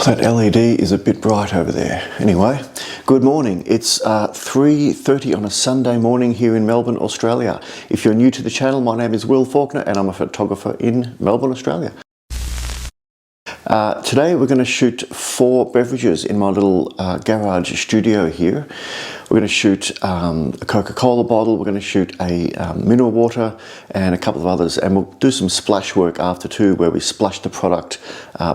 That LED is a bit bright over there. Anyway, good morning. It's 3:30 on a Sunday morning here in Melbourne, Australia. If you're new to the channel, my name is Will Faulkner and I'm a photographer in Melbourne, Australia. Today we're going to shoot 4 beverages in my little garage studio here. We're going to shoot a Coca-Cola bottle, we're going to shoot a mineral water and a couple of others, and we'll do some splash work after too, where we splash the product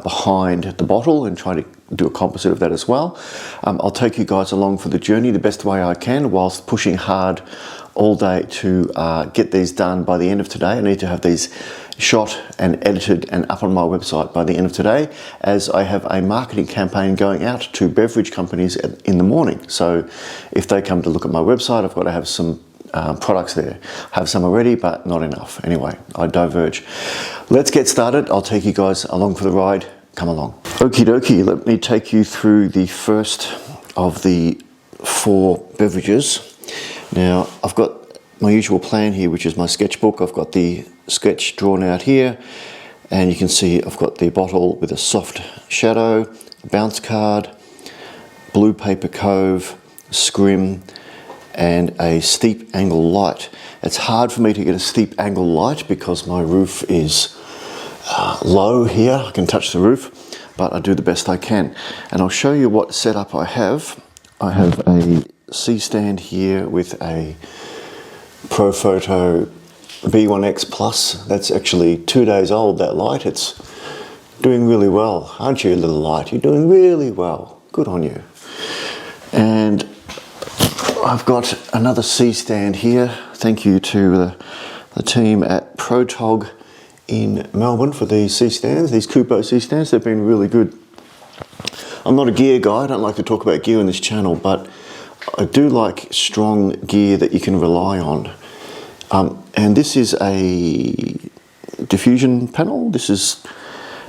behind the bottle and try to do a composite of that as well. I'll take you guys along for the journey the best way I can whilst pushing hard all day to get these done by the end of today. I need to have these shot and edited and up on my website by the end of today, as I have a marketing campaign going out to beverage companies in the morning. So if they come to look at my website, I've got to have some products there. I have some already, but not enough. Anyway, I diverge. Let's get started. I'll take you guys along for the ride. Come along. Okie dokie, let me take you through the first of the 4 beverages. Now, I've got my usual plan here, which is my sketchbook. I've got the sketch drawn out here, and you can see I've got the bottle with a soft shadow, a bounce card, blue paper cove, scrim, and a steep angle light. It's hard for me to get a steep angle light because my roof is low here. I can touch the roof, but I do the best I can. And I'll show you what setup I have. I have a C-stand here with a Profoto B10x Plus. That's actually 2 days old, that light. It's doing really well. Aren't you, little light? You're doing really well. Good on you. And I've got another C-stand here. Thank you to the team at Profoto in Melbourne for these C-stands, these Kupo C-stands. They've been really good. I'm not a gear guy. I don't like to talk about gear on this channel, but I do like strong gear that you can rely on. And this is a diffusion panel. This is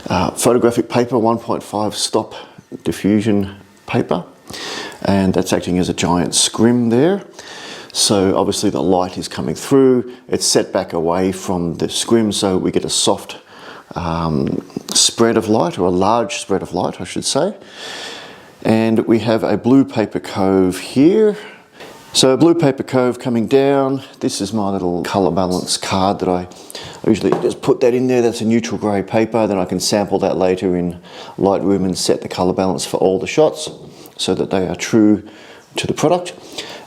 photographic paper, 1.5 stop diffusion paper. And that's acting as a giant scrim there. So obviously the light is coming through. It's set back away from the scrim, so we get a soft spread of light, or a large spread of light, I should say. And we have a blue paper cove here. So a blue paper cove coming down. This is my little color balance card that I usually just put that in there. That's a neutral grey paper. Then I can sample that later in Lightroom and set the color balance for all the shots so that they are true to the product.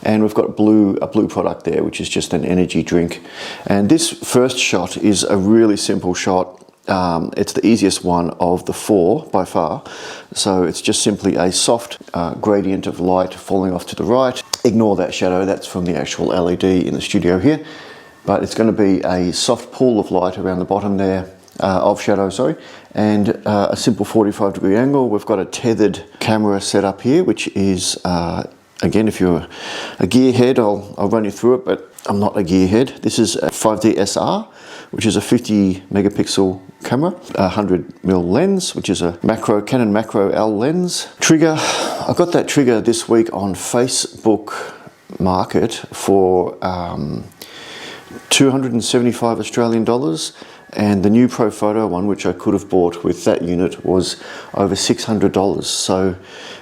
And we've got a blue product there, which is just an energy drink. And this first shot is a really simple shot. It's the easiest one of the 4 by far. So it's just simply a soft gradient of light falling off to the right. Ignore that shadow, that's from the actual LED in the studio here. But it's going to be a soft pool of light around the bottom there, of shadow, sorry. And a simple 45-degree angle. We've got a tethered camera set up here, which is, again, if you're a gearhead, I'll run you through it, but I'm not a gearhead. This is a 5D SR, which is a 50 megapixel camera, a 100mm lens, which is a Canon Macro L lens. Trigger, I got that trigger this week on Facebook Market for 275 Australian dollars, and the new Profoto one, which I could have bought with that unit, was over $600. So,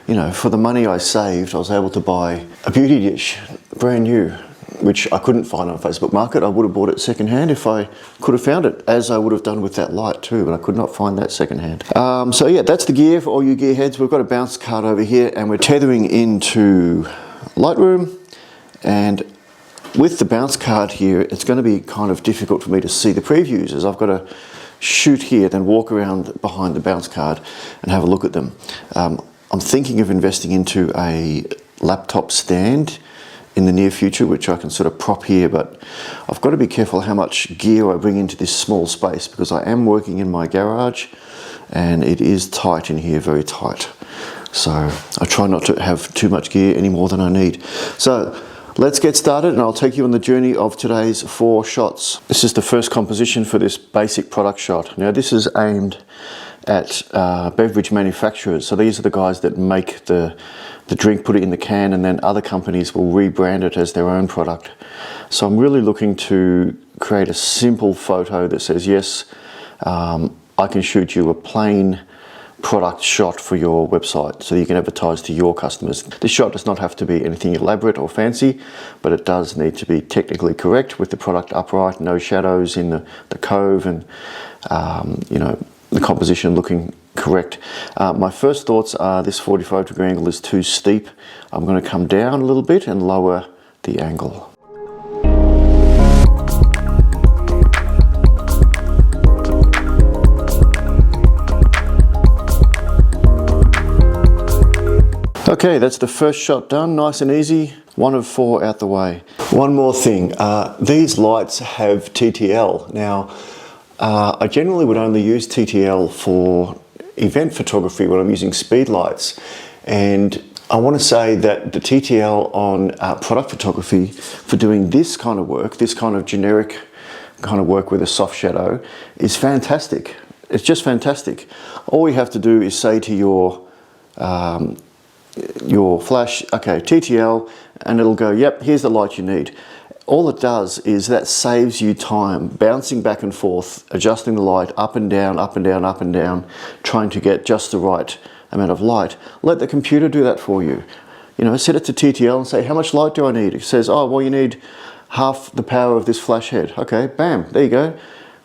you know, for the money I saved, I was able to buy a beauty dish, brand new, which I couldn't find on Facebook Market. I would have bought it secondhand if I could have found it, as I would have done with that light too, but I could not find that secondhand. So yeah, that's the gear for all you gearheads. We've got a bounce card over here, and we're tethering into Lightroom. And with the bounce card here, it's going to be kind of difficult for me to see the previews, as I've got to shoot here, then walk around behind the bounce card and have a look at them. I'm thinking of investing into a laptop stand in the near future, which I can sort of prop here, but I've got to be careful how much gear I bring into this small space, because I am working in my garage and it is tight in here, very tight. So I try not to have too much gear any more than I need. So let's get started, and I'll take you on the journey of today's 4 shots. This is the first composition for this basic product shot. Now this is aimed at beverage manufacturers. So these are the guys that make the drink, put it in the can, and then other companies will rebrand it as their own product. So I'm really looking to create a simple photo that says, yes, I can shoot you a plain product shot for your website so you can advertise to your customers. This shot does not have to be anything elaborate or fancy, but it does need to be technically correct with the product upright, no shadows in the cove, and you know, the composition looking correct. My first thoughts are this 45-degree angle is too steep. I'm going to come down a little bit and lower the angle. Okay, that's the first shot done, nice and easy. 1 of 4 out the way. One more thing, these lights have TTL. Now, I generally would only use TTL for event photography when I'm using speed lights. And I want to say that the TTL on product photography for doing this kind of work, this kind of generic kind of work with a soft shadow, is fantastic. It's just fantastic. All you have to do is say to your flash, okay, TTL, and it'll go, yep, here's the light you need. All it does is that saves you time bouncing back and forth, adjusting the light up and down, up and down, up and down, trying to get just the right amount of light. Let the computer do that for you. You know, set it to TTL and say, how much light do I need? It says, oh, well, you need half the power of this flash head. Okay, bam, there you go.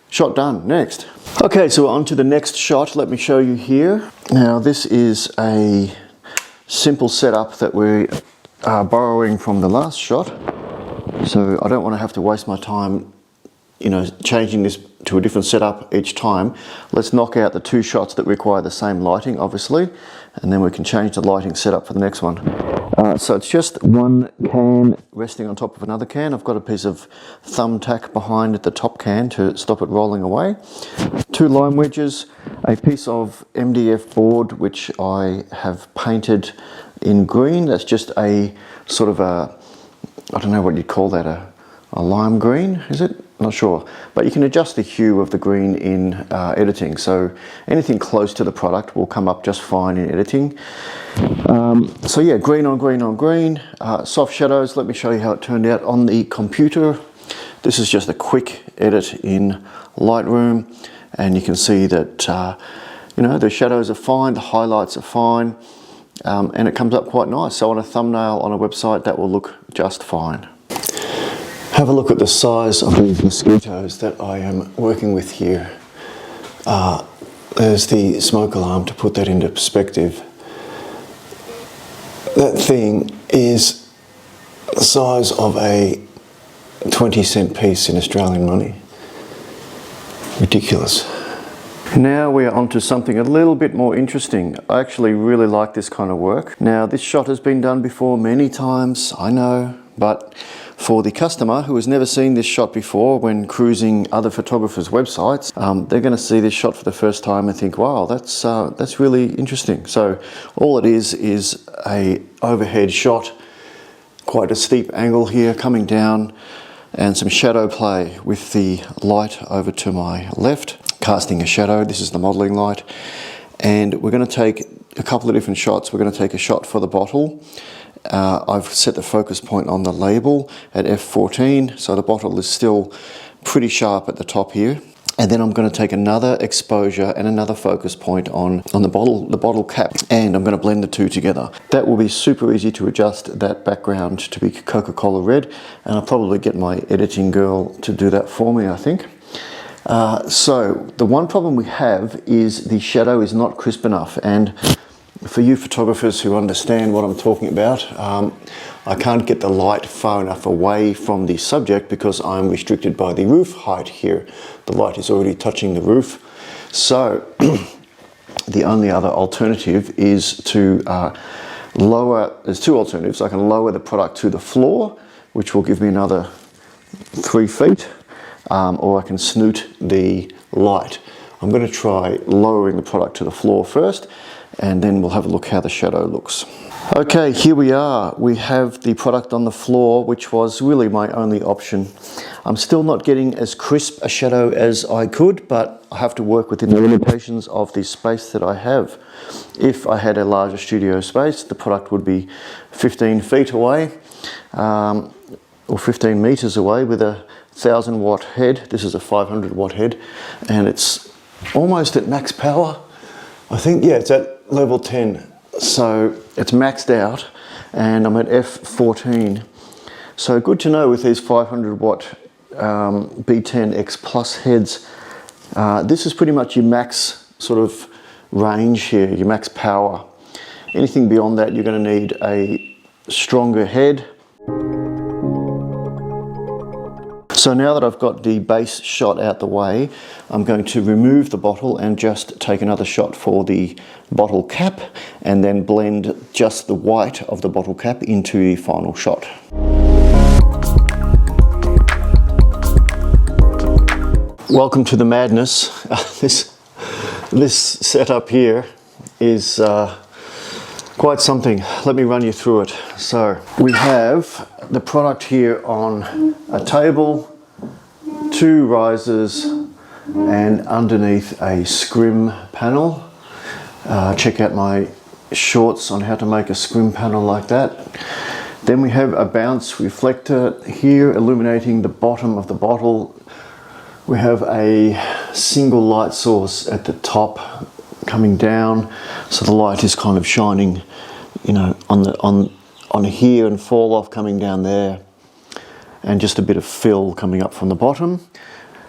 Shot done, next. Okay, so we're on to the next shot. Let me show you here. Now, this is a simple setup that we are borrowing from the last shot. So I don't want to have to waste my time, you know, changing this to a different setup each time. Let's knock out the 2 shots that require the same lighting, obviously, and then we can change the lighting setup for the next one. So it's just one can resting on top of another can. I've got a piece of thumbtack behind the top can to stop it rolling away. 2 lime wedges, a piece of MDF board which I have painted in green. That's just a sort of a, I don't know what you'd call that, a lime green, is it? Not sure. But you can adjust the hue of the green in editing, so anything close to the product will come up just fine in editing. So yeah, green on green on green, soft shadows. Let me show you how it turned out on the computer. This is just a quick edit in Lightroom, and you can see that you know, the shadows are fine, the highlights are fine, and it comes up quite nice. So on a thumbnail on a website, that will look just fine. Have a look at the size of these mosquitoes that I am working with here. There's the smoke alarm to put that into perspective. That thing is the size of a 20-cent piece in Australian money. Ridiculous. Now we are onto something a little bit more interesting. I actually really like this kind of work. Now, this shot has been done before many times, I know, but for the customer who has never seen this shot before when cruising other photographers' websites, they're going to see this shot for the first time and think, wow, that's really interesting. So all it is a overhead shot, quite a steep angle here coming down, and some shadow play with the light over to my left, casting a shadow. This is the modeling light. And we're going to take a couple of different shots. We're going to take a shot for the bottle. I've set the focus point on the label at f14, so the bottle is still pretty sharp at the top here. And then I'm going to take another exposure and another focus point on the bottle cap, and I'm going to blend the 2 together. That will be super easy to adjust that background to be Coca-Cola red, and I'll probably get my editing girl to do that for me, I think. So the one problem we have is the shadow is not crisp enough, and for you photographers who understand what I'm talking about, I can't get the light far enough away from the subject because I'm restricted by the roof height here. The light is already touching the roof. So the only other alternative is to lower, there's 2 alternatives. I can lower the product to the floor, which will give me another 3 feet, or I can snoot the light. I'm going to try lowering the product to the floor first, and then we'll have a look how the shadow looks. Okay, here we are. We have the product on the floor, which was really my only option. I'm still not getting as crisp a shadow as I could, but I have to work within the limitations of the space that I have. If I had a larger studio space, the product would be 15 feet away, or 15 meters away with a 1000 watt head. This is a 500 watt head, and it's almost at max power. I think, yeah, it's at level 10. So it's maxed out and I'm at F14. So good to know with these 500 watt B10x Plus heads. This is pretty much your max sort of range here, your max power. Anything beyond that, you're going to need a stronger head. So now that I've got the base shot out the way, I'm going to remove the bottle and just take another shot for the bottle cap and then blend just the white of the bottle cap into the final shot. Welcome to the madness. This setup here is quite something. Let me run you through it. So we have the product here on a table, 2 risers, and underneath a scrim panel. Check out my shorts on how to make a scrim panel like that. Then we have a bounce reflector here illuminating the bottom of the bottle. We have a single light source at the top coming down, so the light is kind of shining, you know, on here and fall off coming down there, and just a bit of fill coming up from the bottom.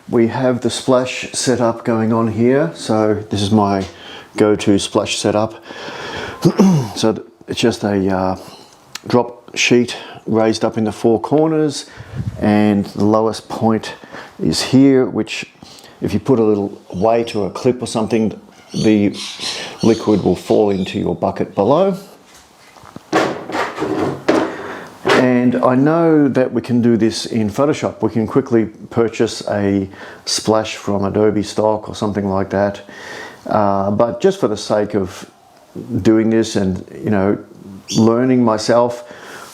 We have the splash setup going on here, so this is my go-to splash setup. So it's just a drop sheet raised up in the 4 corners, and the lowest point is here, which if you put a little weight or a clip or something, the liquid will fall into your bucket below. And I know that we can do this in Photoshop. We can quickly purchase a splash from Adobe stock or something like that. But just for the sake of doing this and, you know, learning myself,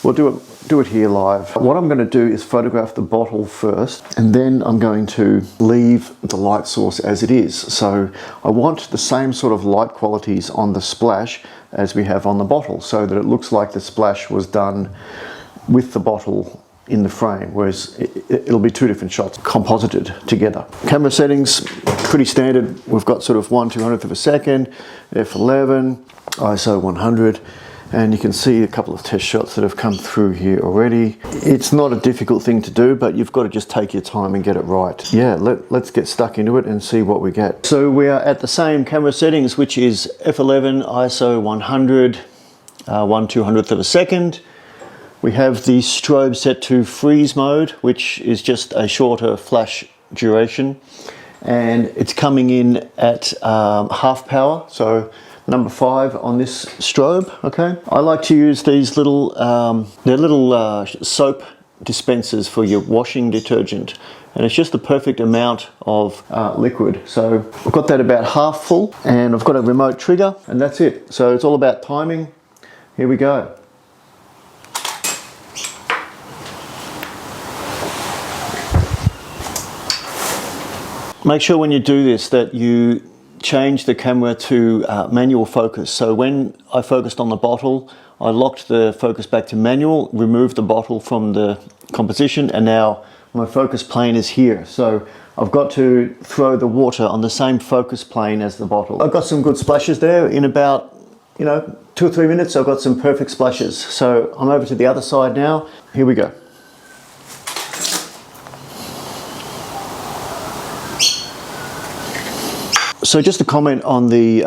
we'll do it here live. What I'm going to do is photograph the bottle first, and then I'm going to leave the light source as it is. So I want the same sort of light qualities on the splash as we have on the bottle, so that it looks like the splash was done with the bottle in the frame, whereas it'll be 2 different shots composited together. Camera settings, pretty standard. We've got sort of 1/200th of a second, f11, ISO 100. And you can see a couple of test shots that have come through here already. It's not a difficult thing to do, but you've got to just take your time and get it right. Yeah, let's get stuck into it and see what we get. So we are at the same camera settings, which is f11, ISO 100, 1/200th of a second. We have the strobe set to freeze mode, which is just a shorter flash duration. And it's coming in at half power, so number 5 on this strobe. Okay, I like to use these little they're little soap dispensers for your washing detergent, and it's just the perfect amount of liquid. So I've got that about half full, and I've got a remote trigger, and that's it. So it's all about timing. Here we go. Make sure when you do this that you change the camera to manual focus. So when I focused on the bottle, I locked the focus back to manual, removed the bottle from the composition, and now my focus plane is here. So I've got to throw the water on the same focus plane as the bottle. I've got some good splashes there. In about, 2 or 3 minutes, I've got some perfect splashes. So I'm over to the other side now. Here we go. So just a comment on the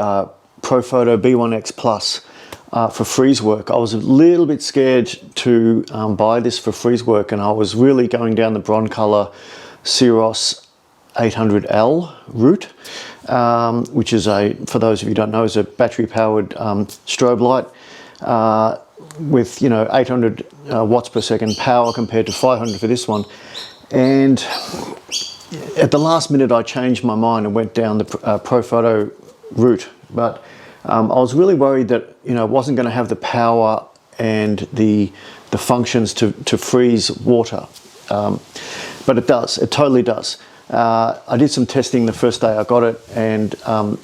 Profoto B10x Plus for freeze work. I was a little bit scared to buy this for freeze work, and I was really going down the Broncolor Ceros 800L route, which is for those of you who don't know, is a battery-powered strobe light with 800 watts per second power compared to 500 for this one. And at the last minute, I changed my mind and went down the Profoto route, but I was really worried that I wasn't going to have the power and the functions to freeze water, but it does. It totally does. I did some testing the first day I got it, and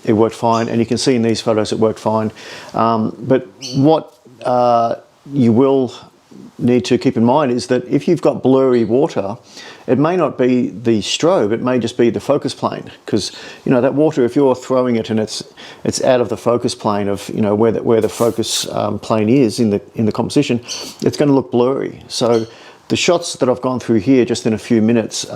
it worked fine. And you can see in these photos it worked fine. But what you will need to keep in mind is that if you've got blurry water, it may not be the strobe, it may just be the focus plane, because that water, if you're throwing it and it's out of the focus plane of where the focus plane is in the composition, it's going to look blurry. So the shots that I've gone through here just in a few minutes,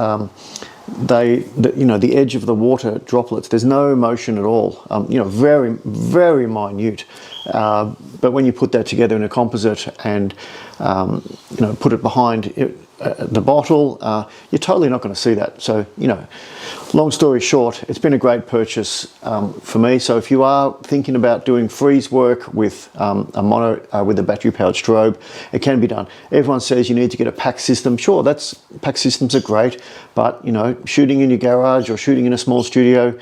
the edge of the water droplets, there's no motion at all, very, very minute. But when you put that together in a composite and put it behind the bottle, you're totally not going to see that. So long story short, it's been a great purchase for me. So if you are thinking about doing freeze work with with a battery powered strobe, it can be done. Everyone says you need to get a pack system. Sure, pack systems are great, but shooting in your garage or shooting in a small studio,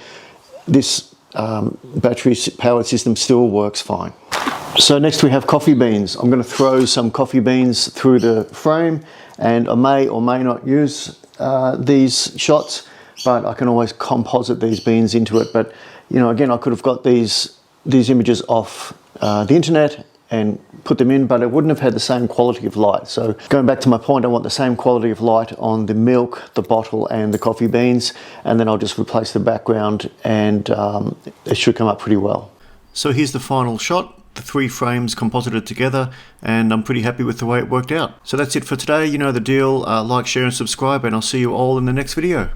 this battery powered system still works fine. So next we have coffee beans. I'm going to throw some coffee beans through the frame, and I may or may not use these shots, but I can always composite these beans into it. But again, I could have got these images off the internet and put them in, but it wouldn't have had the same quality of light. So going back to my point, I want the same quality of light on the milk, the bottle, and the coffee beans, and then I'll just replace the background, and it should come up pretty well. So here's the final shot, the 3 frames composited together, and I'm pretty happy with the way it worked out. So that's it for today. You know the deal. Like, share, and subscribe, and I'll see you all in the next video.